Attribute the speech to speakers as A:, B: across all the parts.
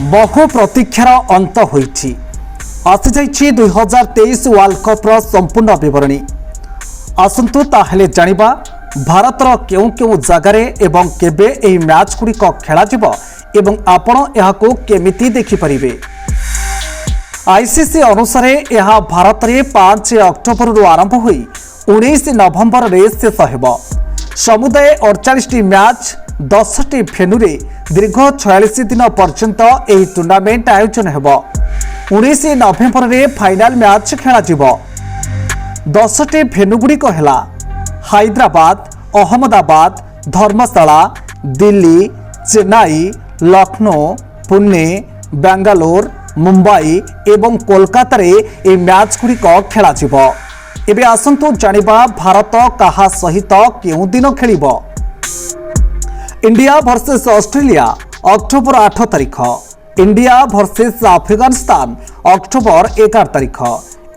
A: बहु प्रतीक्षार अंत होइछि। आसी जाइछि 2023 वर्ल्ड कप्र संपूर्ण विवरणी। आसंतु ताहेले जानिबा भारतर केउ केउ जगार एवं केबे एही मैच गुड़िक खेला जिवो एवं आपण एहाको केमिति देखि परिबे। आईसीसी अनुसार यह भारत में 5 अक्टोबर आरंभ हुई 19 नवंबर रे शेष हेबो। समुदाय 48 मैच 10टी भेन्यू रे दीर्घ 46 दिन पर्यंत यह टूर्नामेंट आयोजन हेबो। 19 नवंबर रे फाइनल मैच खेला जिवो। 10टी भेन्यू गुड़िक हेला हैदराबाद, अहमदाबाद, धर्मशाला, दिल्ली, चेन्नई, लखनऊ, पुणे, बेंगालोर, मुंबई एवं कोलकाता रे ए मैच गुड़िक खेला जिवो। एबे आसंतु जानिबा भारत कहा सहित केउ दिन खेलिबो। इंडिया वर्सेस ऑस्ट्रेलिया अक्टोबर 8 तारिख। इंडिया वर्सेस अफगानिस्तान अक्टोबर 11 तारिख।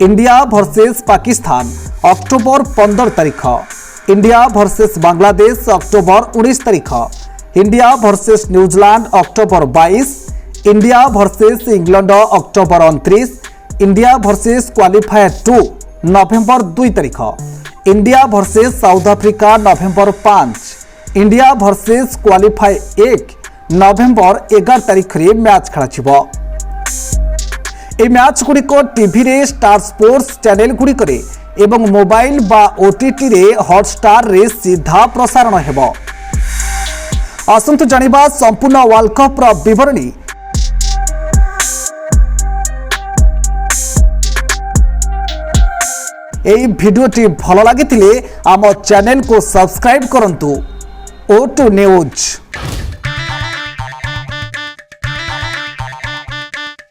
A: इंडिया वर्सेस पाकिस्तान अक्टोबर 15 तारिख। इंडिया वर्सेस बांग्लादेश अक्टोबर 19 तारिख। India versus New Zealand October 22। India versus England October 29। India versus qualifier 2 नवंबर 2 तारिख। इंडिया वर्सेस साउथ अफ्रीका नवंबर 5। इंडिया वर्सेस क्वालिफाई 1 नवंबर 11 तारिख रे match खेला। ए match गुड़िक TV रे star sports channel गुड़िक रे एवं मोबाइल बा ओटीटी रे हॉटस्टार रे सीधा प्रसारण हेबो। आसंतु जानिबा संपूर्ण वर्ल्ड कप रो विवरणी। एई भिडियोटी भल लागिथिले आम चैनल को सब्सक्राइब करंतु। O2 news.